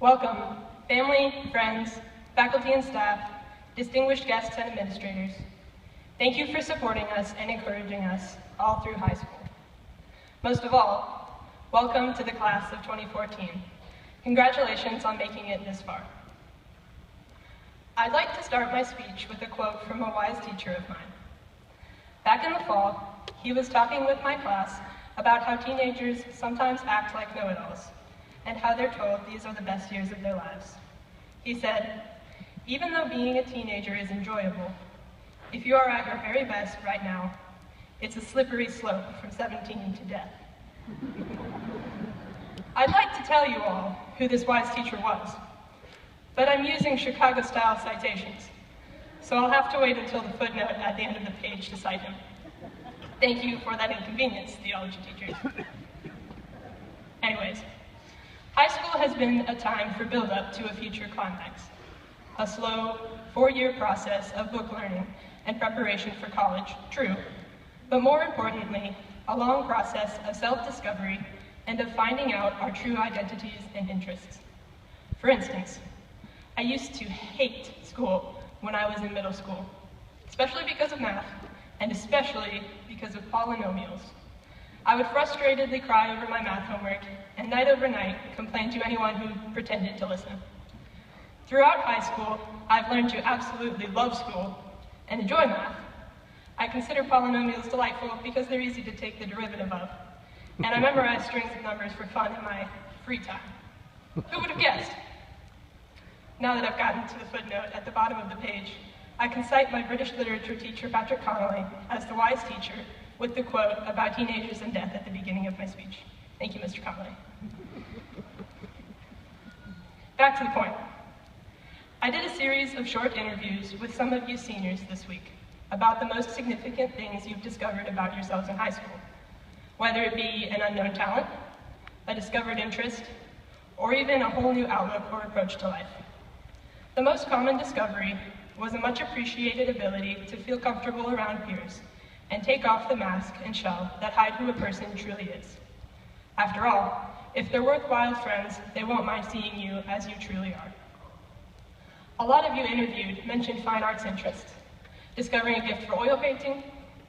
Welcome, family, friends, faculty and staff, distinguished guests and administrators. Thank you for supporting us and encouraging us all through high school. Most of all, welcome to the class of 2014. Congratulations on making it this far. I'd like to start my speech with a quote from a wise teacher of mine. Back in the fall, he was talking with my class about how teenagers sometimes act like know-it-alls, and how they're told these are the best years of their lives. He said, even though being a teenager is enjoyable, if you are at your very best right now, it's a slippery slope from 17 to death. I'd like to tell you all who this wise teacher was, but I'm using Chicago-style citations, so I'll have to wait until the footnote at the end of the page to cite him. Thank you for that inconvenience, theology teachers. Anyways, high school has been a time for build-up to a future climax, a slow, 4-year process of book learning and preparation for college, true, but more importantly, a long process of self-discovery and of finding out our true identities and interests. For instance, I used to hate school when I was in middle school, especially because of math, and especially because of polynomials. I would frustratedly cry over my math homework, and night over night complain to anyone who pretended to listen. Throughout high school, I've learned to absolutely love school and enjoy math. I consider polynomials delightful because they're easy to take the derivative of, and I memorize strings of numbers for fun in my free time. Who would have guessed? Now that I've gotten to the footnote at the bottom of the page, I can cite my British literature teacher, Patrick Connolly, as the wise teacher with the quote about teenagers and death at the beginning of my speech. Thank you, Mr. Connolly. Back to the point. I did a series of short interviews with some of you seniors this week about the most significant things you've discovered about yourselves in high school, whether it be an unknown talent, a discovered interest, or even a whole new outlook or approach to life. The most common discovery was a much appreciated ability to feel comfortable around peers and take off the mask and shell that hide who a person truly is. After all, if they're worthwhile friends, they won't mind seeing you as you truly are. A lot of you interviewed mentioned fine arts interests, discovering a gift for oil painting,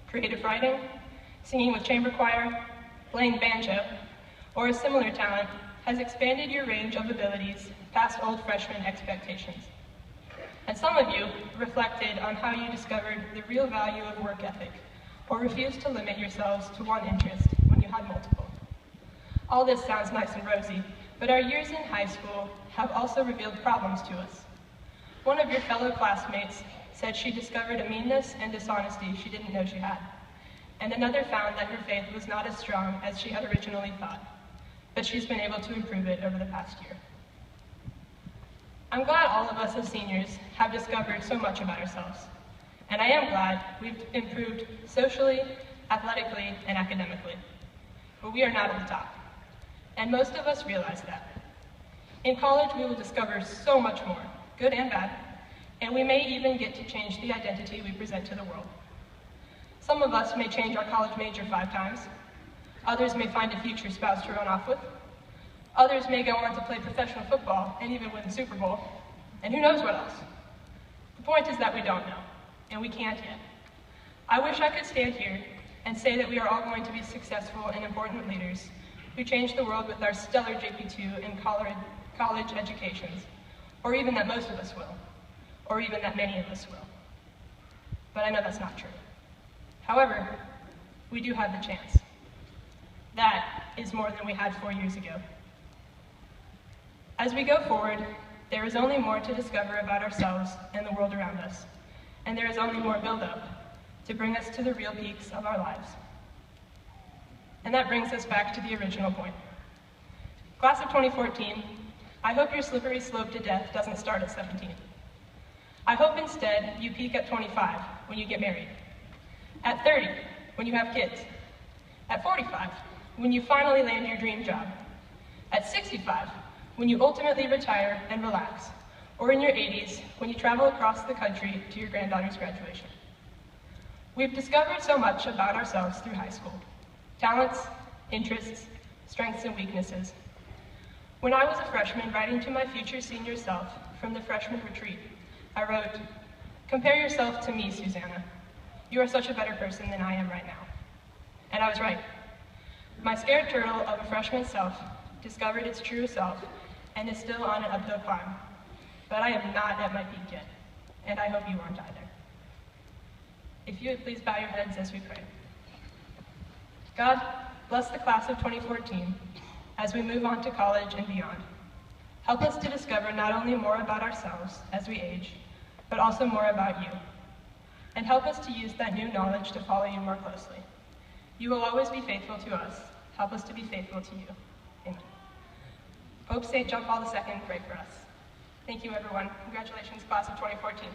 creative writing, singing with chamber choir, playing banjo, or a similar talent has expanded your range of abilities past old freshman expectations. And some of you reflected on how you discovered the real value of work ethic, or refused to limit yourselves to one interest when you had multiple. All this sounds nice and rosy, but our years in high school have also revealed problems to us. One of your fellow classmates said she discovered a meanness and dishonesty she didn't know she had, and another found that her faith was not as strong as she had originally thought, but she's been able to improve it over the past year. I'm glad all of us as seniors have discovered so much about ourselves, and I am glad we've improved socially, athletically, and academically. But we are not at the top, and most of us realize that. In college, we will discover so much more, good and bad, and we may even get to change the identity we present to the world. Some of us may change our college major 5 times. Others may find a future spouse to run off with. Others may go on to play professional football and even win the Super Bowl, and who knows what else. The point is that we don't know, and we can't yet. I wish I could stand here and say that we are all going to be successful and important leaders who change the world with our stellar JPII and college educations, or even that most of us will, or even that many of us will. But I know that's not true. However, we do have the chance. That is more than we had 4 years ago. As we go forward, there is only more to discover about ourselves and the world around us, and there is only more build-up to bring us to the real peaks of our lives. And that brings us back to the original point. Class of 2014, I hope your slippery slope to death doesn't start at 17. I hope instead you peak at 25 when you get married, at 30 when you have kids, at 45 when you finally land your dream job, at 65 when you ultimately retire and relax, or in your 80s when you travel across the country to your granddaughter's graduation. We've discovered so much about ourselves through high school: talents, interests, strengths, and weaknesses. When I was a freshman writing to my future senior self from the freshman retreat, I wrote, "Compare yourself to me, Susanna. You are such a better person than I am right now." And I was right. My scared turtle of a freshman self discovered its true self and is still on an uphill climb. But I am not at my peak yet, and I hope you aren't either. If you would please bow your heads as we pray. God, bless the class of 2014 as we move on to college and beyond. Help us to discover not only more about ourselves as we age, but also more about you. And help us to use that new knowledge to follow you more closely. You will always be faithful to us. Help us to be faithful to you. Amen. Pope St. John Paul II, pray for us. Thank you, everyone. Congratulations, class of 2014.